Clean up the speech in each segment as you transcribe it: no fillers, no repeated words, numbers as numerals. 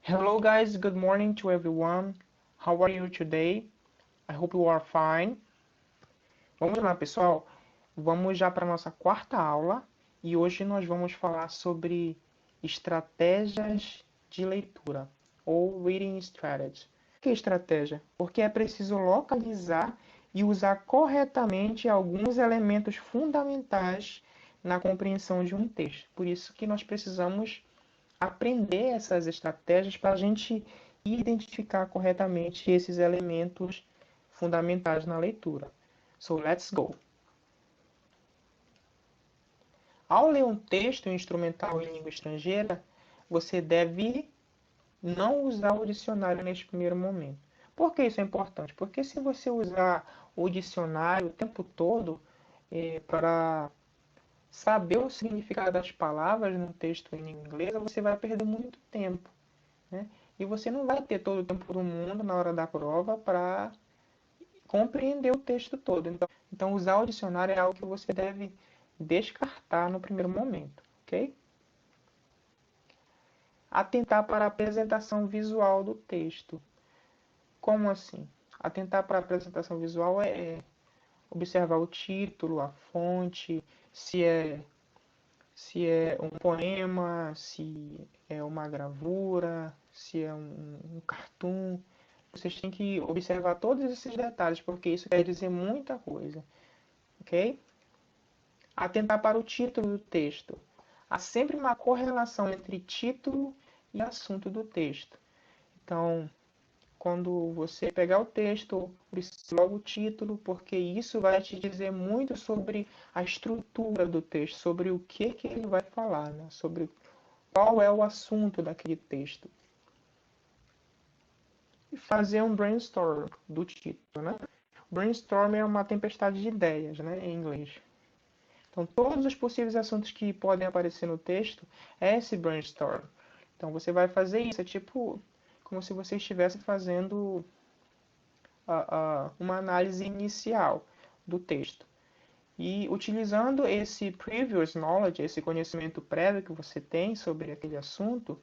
Hello guys, good morning to everyone. How are you today? I hope you are fine. Vamos lá, pessoal. Vamos já para a nossa quarta aula e hoje nós vamos falar sobre estratégias de leitura ou reading strategy. O que é estratégia? Porque é preciso localizar e usar corretamente alguns elementos fundamentais na compreensão de um texto. Por isso que nós precisamos aprender essas estratégias para a gente identificar corretamente esses elementos fundamentais na leitura. So, let's go! Ao ler um texto instrumental em língua estrangeira, você deve não usar o dicionário neste primeiro momento. Por que isso é importante? Porque se você usar o dicionário o tempo todo para saber o significado das palavras no texto em língua inglesa, você vai perder muito tempo, né? E você não vai ter todo o tempo do mundo na hora da prova para compreender o texto todo. Então, usar o dicionário é algo que você deve descartar no primeiro momento, ok? Atentar para a apresentação visual do texto. Como assim? Atentar para a apresentação visual é observar o título, a fonte, se é um poema, se é uma gravura, se é um cartoon. Vocês têm que observar todos esses detalhes, porque isso quer dizer muita coisa, ok? Atentar para o título do texto. Há sempre uma correlação entre título e assunto do texto. Então, quando você pegar o texto, precisa logo o título, porque isso vai te dizer muito sobre a estrutura do texto, sobre o que ele vai falar, né? Sobre qual é o assunto daquele texto. E fazer um brainstorm do título, né? Brainstorm é uma tempestade de ideias, né, em inglês. Então, todos os possíveis assuntos que podem aparecer no texto é esse brainstorm. Então, você vai fazer isso, é tipo como se você estivesse fazendo uma análise inicial do texto. E utilizando esse previous knowledge, esse conhecimento prévio que você tem sobre aquele assunto,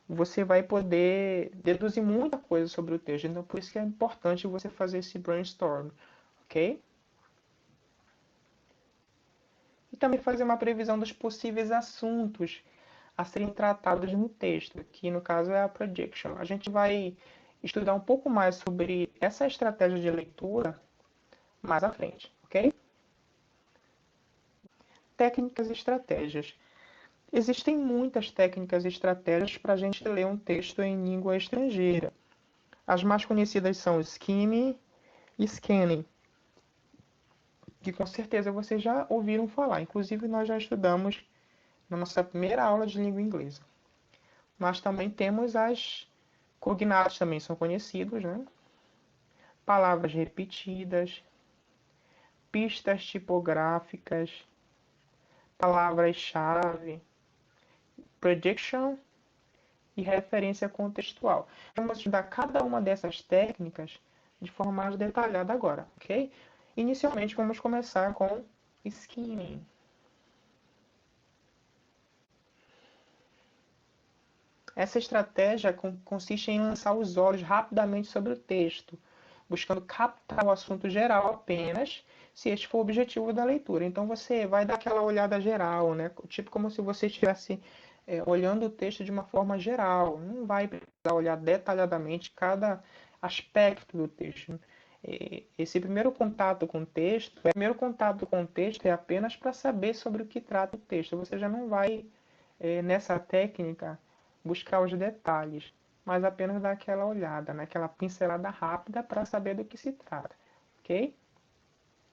você vai poder deduzir muita coisa sobre o texto. Então, por isso que é importante você fazer esse brainstorm, ok? E também fazer uma previsão dos possíveis assuntos a serem tratados no texto, que no caso é a prediction. A gente vai estudar um pouco mais sobre essa estratégia de leitura mais à frente, ok? Técnicas e estratégias. Existem muitas técnicas e estratégias para a gente ler um texto em língua estrangeira. As mais conhecidas são skimming e scanning, que com certeza vocês já ouviram falar. Inclusive, nós já estudamos na nossa primeira aula de língua inglesa. Mas também temos as cognatos, também são conhecidos, né? Palavras repetidas, pistas tipográficas, palavras-chave, prediction e referência contextual. Vamos estudar cada uma dessas técnicas de forma mais detalhada agora, ok? Inicialmente, vamos começar com skimming. Essa estratégia consiste em lançar os olhos rapidamente sobre o texto, buscando captar o assunto geral apenas, se este for o objetivo da leitura. Então você vai dar aquela olhada geral, né? Tipo como se você estivesse olhando o texto de uma forma geral. Não vai precisar olhar detalhadamente cada aspecto do texto. Esse primeiro contato com o texto é apenas para saber sobre o que trata o texto. Você já não vai, nessa técnica, buscar os detalhes, mas apenas dar aquela olhada, né? Aquela pincelada rápida para saber do que se trata, ok?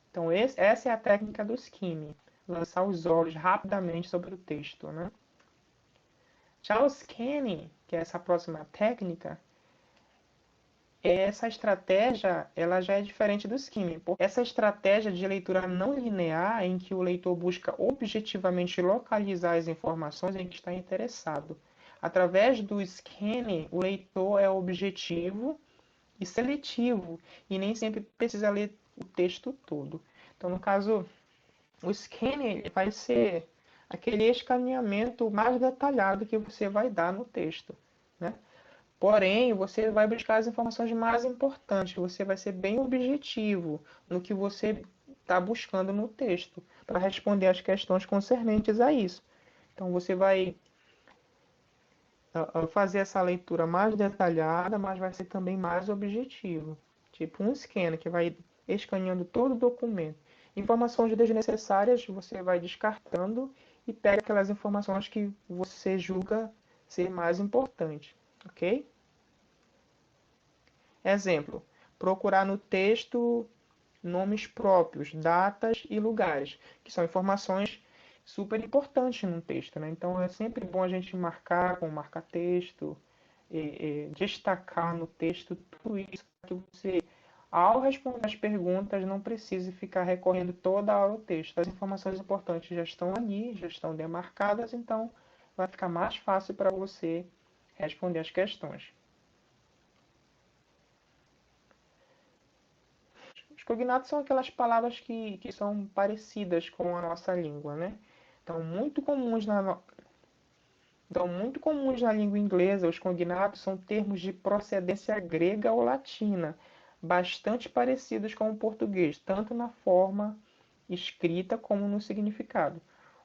Então essa é a técnica do skimming, lançar os olhos rapidamente sobre o texto, né? Já o scanning, que é essa próxima técnica, essa estratégia ela já é diferente do skimming. Essa estratégia de leitura não linear, em que o leitor busca objetivamente localizar as informações em que está interessado. Através do scanning, o leitor é objetivo e seletivo, e nem sempre precisa ler o texto todo. Então, no caso, o scanning vai ser aquele escaneamento mais detalhado que você vai dar no texto, né? Porém, você vai buscar as informações mais importantes, você vai ser bem objetivo no que você está buscando no texto, para responder as questões concernentes a isso. Então, você vai fazer essa leitura mais detalhada, mas vai ser também mais objetivo. Tipo um scanner que vai escaneando todo o documento. Informações desnecessárias você vai descartando e pega aquelas informações que você julga ser mais importantes, ok? Exemplo, procurar no texto nomes próprios, datas e lugares, que são informações super importantes no texto, né? Então é sempre bom a gente marcar com marca-texto, destacar no texto tudo isso para que você, ao responder as perguntas, não precise ficar recorrendo toda hora ao texto. As informações importantes já estão ali, já estão demarcadas, então vai ficar mais fácil para você responder as questões. Os cognatos são aquelas palavras que são parecidas com a nossa língua, né? Então, muito comuns na língua inglesa, os cognatos são termos de procedência grega ou latina, bastante parecidos com o português, tanto na forma escrita como no significado.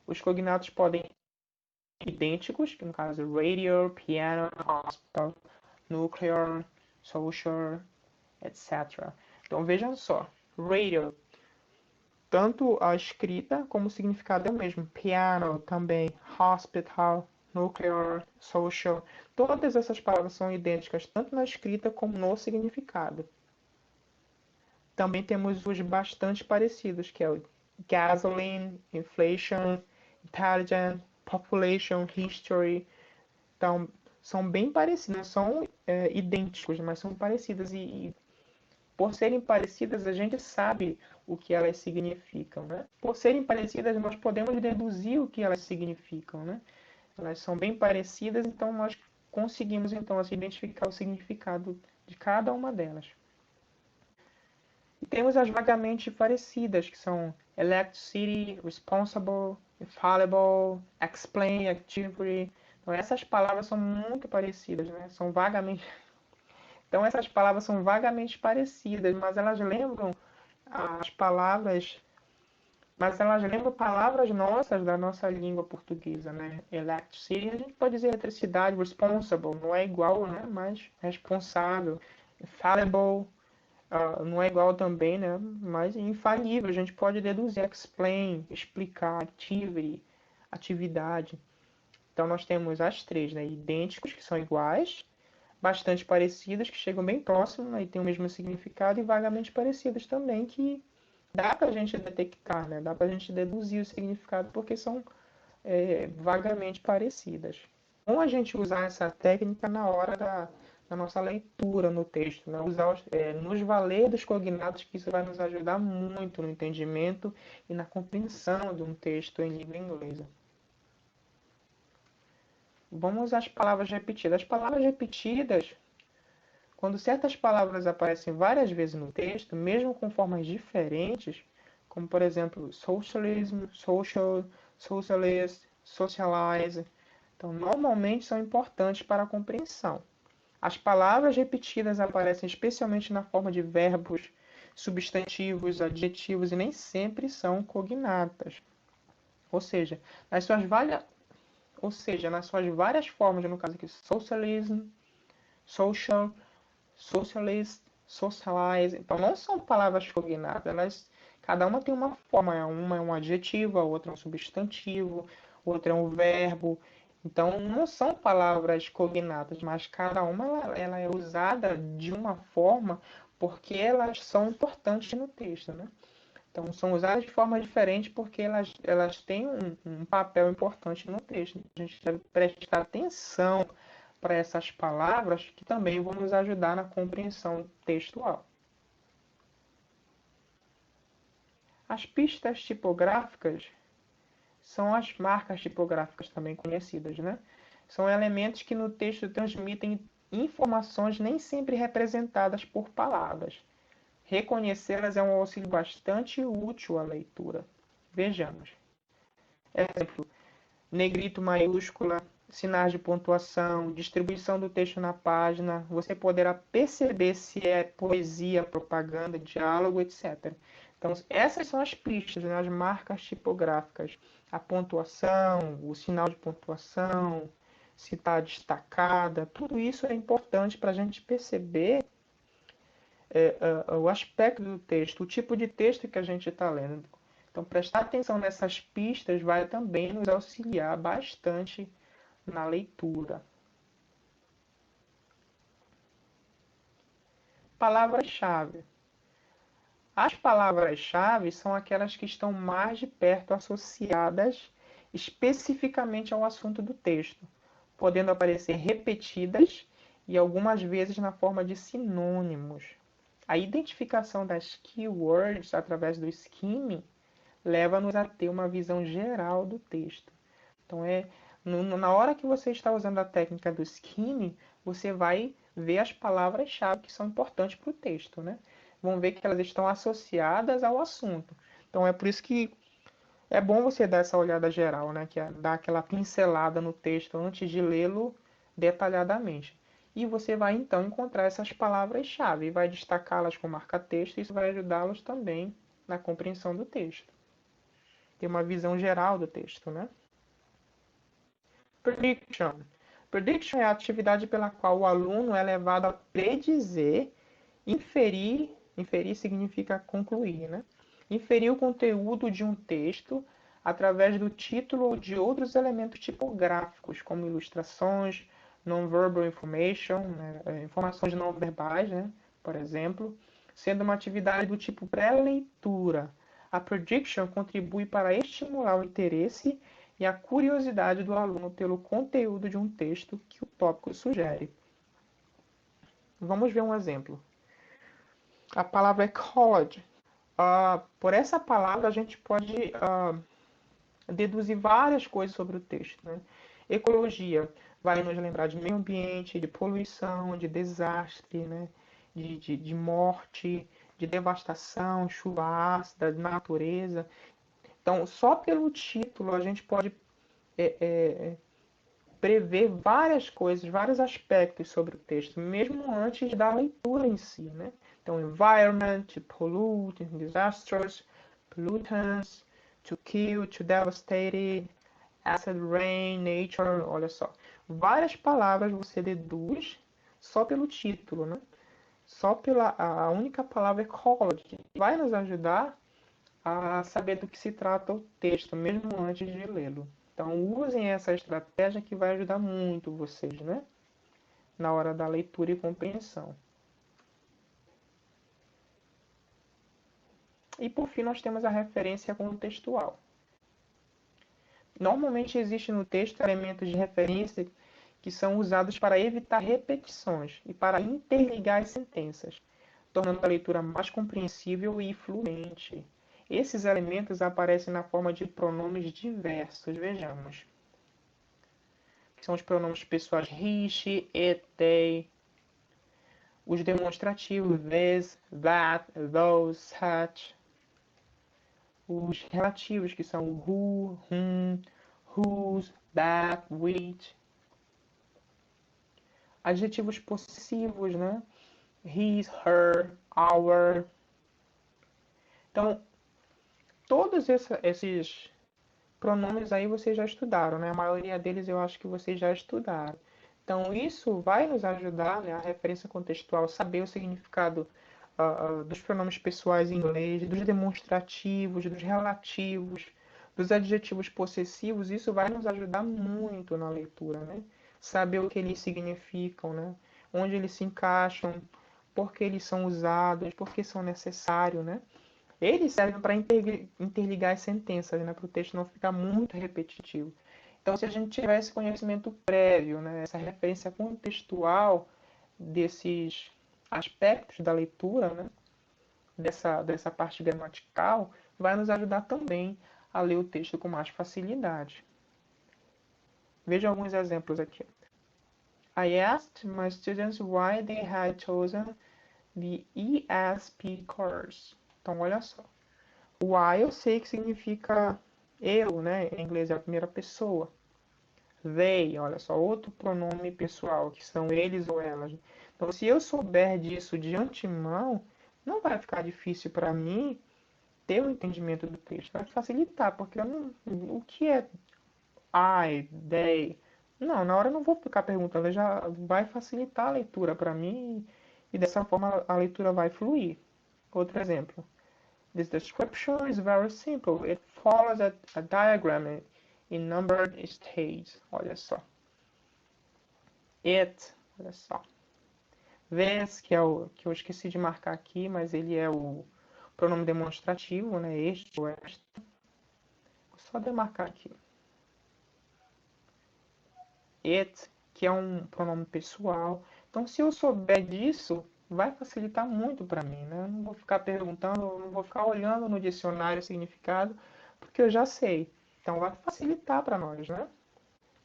Os cognatos podem ser idênticos, que no caso radio, piano, hospital, nuclear, social, etc. Então vejam só, radio, tanto a escrita como o significado é o mesmo. Piano também, hospital, nuclear, social, todas essas palavras são idênticas tanto na escrita como no significado. Também temos os bastante parecidos, que é o gasoline, inflation, intelligent, population, history. Então, são bem parecidos, não são idênticos, mas são parecidos e por serem parecidas, a gente sabe o que elas significam, né? Por serem parecidas, nós podemos deduzir o que elas significam, né? Elas são bem parecidas, então nós conseguimos então assim, identificar o significado de cada uma delas. E temos as vagamente parecidas, que são electricity, responsible, infallible, explain, activity. Então essas palavras são muito parecidas, né? São vagamente Então essas palavras são vagamente parecidas, as palavras, mas elas lembram palavras nossas da nossa língua portuguesa, né? Electricity, a gente pode dizer eletricidade, responsible, não é igual, né? Mas responsável, infallible, não é igual também, né? Mas infalível, a gente pode deduzir, explain, explicar, activity, atividade. Então nós temos as três, né? Idênticos, que são iguais, bastante parecidas, que chegam bem próximo, né, e têm o mesmo significado, e vagamente parecidas também, que dá para a gente detectar, né, dá para a gente deduzir o significado, porque são vagamente parecidas. Bom a gente usar essa técnica na hora da nossa leitura no texto, né, nos valer dos cognatos, que isso vai nos ajudar muito no entendimento e na compreensão de um texto em língua inglesa. Vamos às palavras repetidas. As palavras repetidas, quando certas palavras aparecem várias vezes no texto, mesmo com formas diferentes, como por exemplo socialism, social, socialist, socialize, então normalmente são importantes para a compreensão. As palavras repetidas aparecem especialmente na forma de verbos, substantivos, adjetivos e nem sempre são cognatas. Ou seja, nas suas várias formas, no caso aqui, socialism, social, socialist, socialize. Então não são palavras cognatas, cada uma tem uma forma. Uma é um adjetivo, a outra é um substantivo, outra é um verbo. Então não são palavras cognatas, mas cada uma ela é usada de uma forma porque elas são importantes no texto, né? Então são usadas de forma diferente porque elas têm um papel importante no texto. A gente deve prestar atenção para essas palavras que também vão nos ajudar na compreensão textual. As pistas tipográficas são as marcas tipográficas também conhecidas, né? São elementos que no texto transmitem informações nem sempre representadas por palavras. Reconhecê-las é um auxílio bastante útil à leitura. Vejamos. Exemplo, negrito maiúscula, sinais de pontuação, distribuição do texto na página. Você poderá perceber se é poesia, propaganda, diálogo, etc. Então, essas são as pistas, né? As marcas tipográficas. A pontuação, o sinal de pontuação, se está destacada, tudo isso é importante para a gente perceber o aspecto do texto, o tipo de texto que a gente está lendo. Então, prestar atenção nessas pistas vai também nos auxiliar bastante na leitura. Palavras-chave. As palavras-chave são aquelas que estão mais de perto associadas especificamente ao assunto do texto, podendo aparecer repetidas e algumas vezes na forma de sinônimos. A identificação das keywords através do skimming leva-nos a ter uma visão geral do texto. Então, na hora que você está usando a técnica do skimming, você vai ver as palavras-chave que são importantes para o texto, né? Vão ver que elas estão associadas ao assunto. Então, é por isso que é bom você dar essa olhada geral, né? Que é dar aquela pincelada no texto antes de lê-lo detalhadamente. E você vai, então, encontrar essas palavras-chave e vai destacá-las com marca-texto. Isso vai ajudá-los também na compreensão do texto. Ter uma visão geral do texto, né? Prediction. Prediction é a atividade pela qual o aluno é levado a predizer, inferir significa concluir, né? Inferir o conteúdo de um texto através do título ou de outros elementos tipográficos, como ilustrações, non-verbal information, né? Informações não verbais, né? Por exemplo, sendo uma atividade do tipo pré-leitura. A prediction contribui para estimular o interesse e a curiosidade do aluno pelo conteúdo de um texto que o tópico sugere. Vamos ver um exemplo. A palavra é college. Por essa palavra a gente pode deduzir várias coisas sobre o texto, né? Ecologia vai nos lembrar de meio ambiente, de poluição, de desastre, né? de morte, de devastação, chuva ácida, de natureza. Então, só pelo título a gente pode prever várias coisas, vários aspectos sobre o texto, mesmo antes da leitura em si, né? Então, environment, to pollute, disastrous, pollutants, to kill, to devastate, acid rain, nature, olha só. Várias palavras você deduz só pelo título, né? Só pela a única palavra ecology. Vai nos ajudar a saber do que se trata o texto, mesmo antes de lê-lo. Então, usem essa estratégia que vai ajudar muito vocês, né? Na hora da leitura e compreensão. E, por fim, nós temos a referência contextual. Normalmente, existe no texto elementos de referência que são usados para evitar repetições e para interligar as sentenças, tornando a leitura mais compreensível e fluente. Esses elementos aparecem na forma de pronomes diversos. Vejamos. São os pronomes pessoais he, she, it, they. Os demonstrativos this, that, those, such. Os relativos, que são who, whom, whose, that, which. Adjetivos possessivos, né? His, her, our. Então, todos esses pronomes aí vocês já estudaram, né? A maioria deles eu acho que vocês já estudaram. Então, isso vai nos ajudar, né, a referência contextual, saber o significado dos pronomes pessoais em inglês, dos demonstrativos, dos relativos, dos adjetivos possessivos. Isso vai nos ajudar muito na leitura, né? Saber o que eles significam, né? Onde eles se encaixam, por que eles são usados, por que são necessários, né? Eles servem para interligar as sentenças, né, para o texto não ficar muito repetitivo. Então, se a gente tiver esse conhecimento prévio, né, essa referência contextual desses aspectos da leitura, né, dessa parte gramatical, vai nos ajudar também a ler o texto com mais facilidade. Veja alguns exemplos aqui. I asked my students why they had chosen the ESP course. Então, olha só. O I eu sei que significa eu, né? Em inglês é a primeira pessoa. They, olha só, outro pronome pessoal, que são eles ou elas. Então, se eu souber disso de antemão, não vai ficar difícil para mim ter o entendimento do texto. Vai facilitar, porque eu não, o que é I, they? Não, na hora eu não vou ficar perguntando, já vai facilitar a leitura para mim e dessa forma a leitura vai fluir. Outro exemplo. This description is very simple. It follows a diagram in numbered stages. Olha só. It, olha só. This, que é o que eu esqueci de marcar aqui, mas ele é o pronome demonstrativo, né? Este ou esta. Vou só demarcar aqui. It, que é um pronome pessoal. Então, se eu souber disso, vai facilitar muito para mim, né? Eu não vou ficar perguntando, não vou ficar olhando no dicionário o significado, porque eu já sei. Então, vai facilitar para nós, né?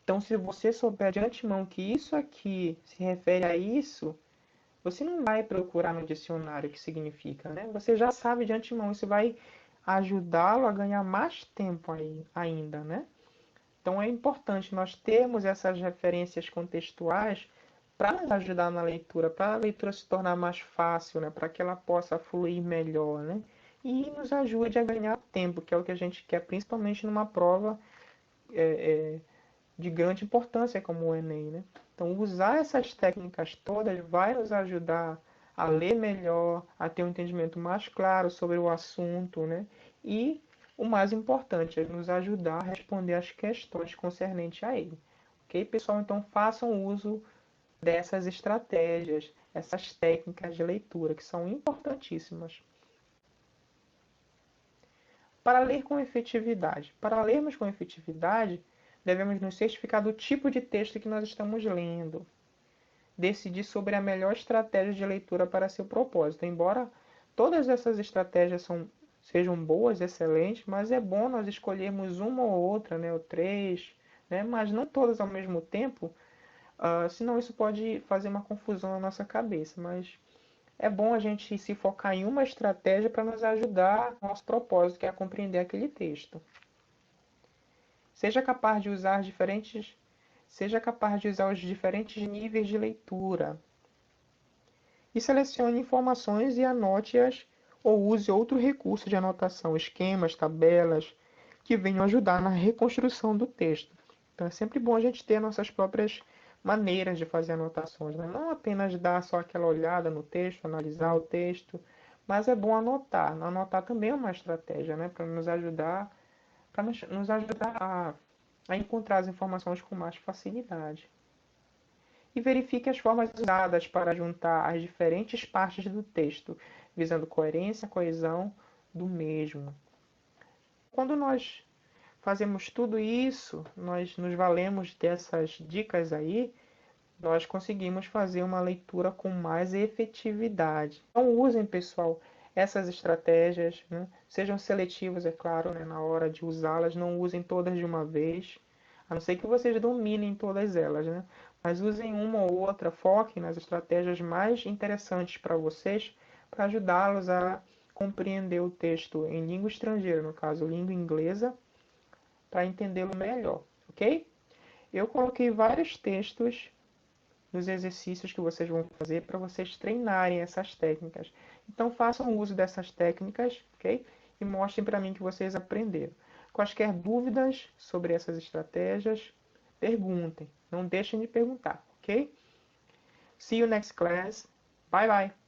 Então, se você souber de antemão que isso aqui se refere a isso, você não vai procurar no dicionário o que significa, né? Você já sabe de antemão, isso vai ajudá-lo a ganhar mais tempo aí, ainda, né? Então é importante nós termos essas referências contextuais para nos ajudar na leitura, para a leitura se tornar mais fácil, né? Para que ela possa fluir melhor, né? E nos ajude a ganhar tempo, que é o que a gente quer, principalmente numa prova de grande importância como o Enem, né? Então usar essas técnicas todas vai nos ajudar a ler melhor, a ter um entendimento mais claro sobre o assunto, né? E o mais importante é nos ajudar a responder as questões concernentes a ele. Ok, pessoal? Então façam uso dessas estratégias, essas técnicas de leitura que são importantíssimas. Para ler com efetividade. Para lermos com efetividade, devemos nos certificar do tipo de texto que nós estamos lendo. Decidir sobre a melhor estratégia de leitura para seu propósito. Embora todas essas estratégias sejam boas, excelentes, mas é bom nós escolhermos uma ou outra, né, ou três, né, mas não todas ao mesmo tempo, senão isso pode fazer uma confusão na nossa cabeça. Mas é bom a gente se focar em uma estratégia para nos ajudar no nosso propósito, que é compreender aquele texto. Seja capaz de usar os diferentes níveis de leitura. E selecione informações e anote-as ou use outro recurso de anotação, esquemas, tabelas, que venham ajudar na reconstrução do texto. Então é sempre bom a gente ter nossas próprias maneiras de fazer anotações, né? Não apenas dar só aquela olhada no texto, analisar o texto, mas é bom anotar. Anotar também é uma estratégia, né? Para nos ajudar a encontrar as informações com mais facilidade. E verifique as formas usadas para juntar as diferentes partes do texto, visando coerência e coesão do mesmo. Quando nós fazemos tudo isso, nós nos valemos dessas dicas aí, nós conseguimos fazer uma leitura com mais efetividade. Então usem, pessoal, essas estratégias, né? Sejam seletivos, é claro, né? Na hora de usá-las, não usem todas de uma vez, a não ser que vocês dominem todas elas, né? Mas usem uma ou outra, foquem nas estratégias mais interessantes para vocês, para ajudá-los a compreender o texto em língua estrangeira, no caso, língua inglesa, para entendê-lo melhor, ok? Eu coloquei vários textos nos exercícios que vocês vão fazer para vocês treinarem essas técnicas. Então façam uso dessas técnicas, ok? E mostrem para mim que vocês aprenderam. Quaisquer dúvidas sobre essas estratégias, perguntem. Não deixem de perguntar, ok? See you next class. Bye bye.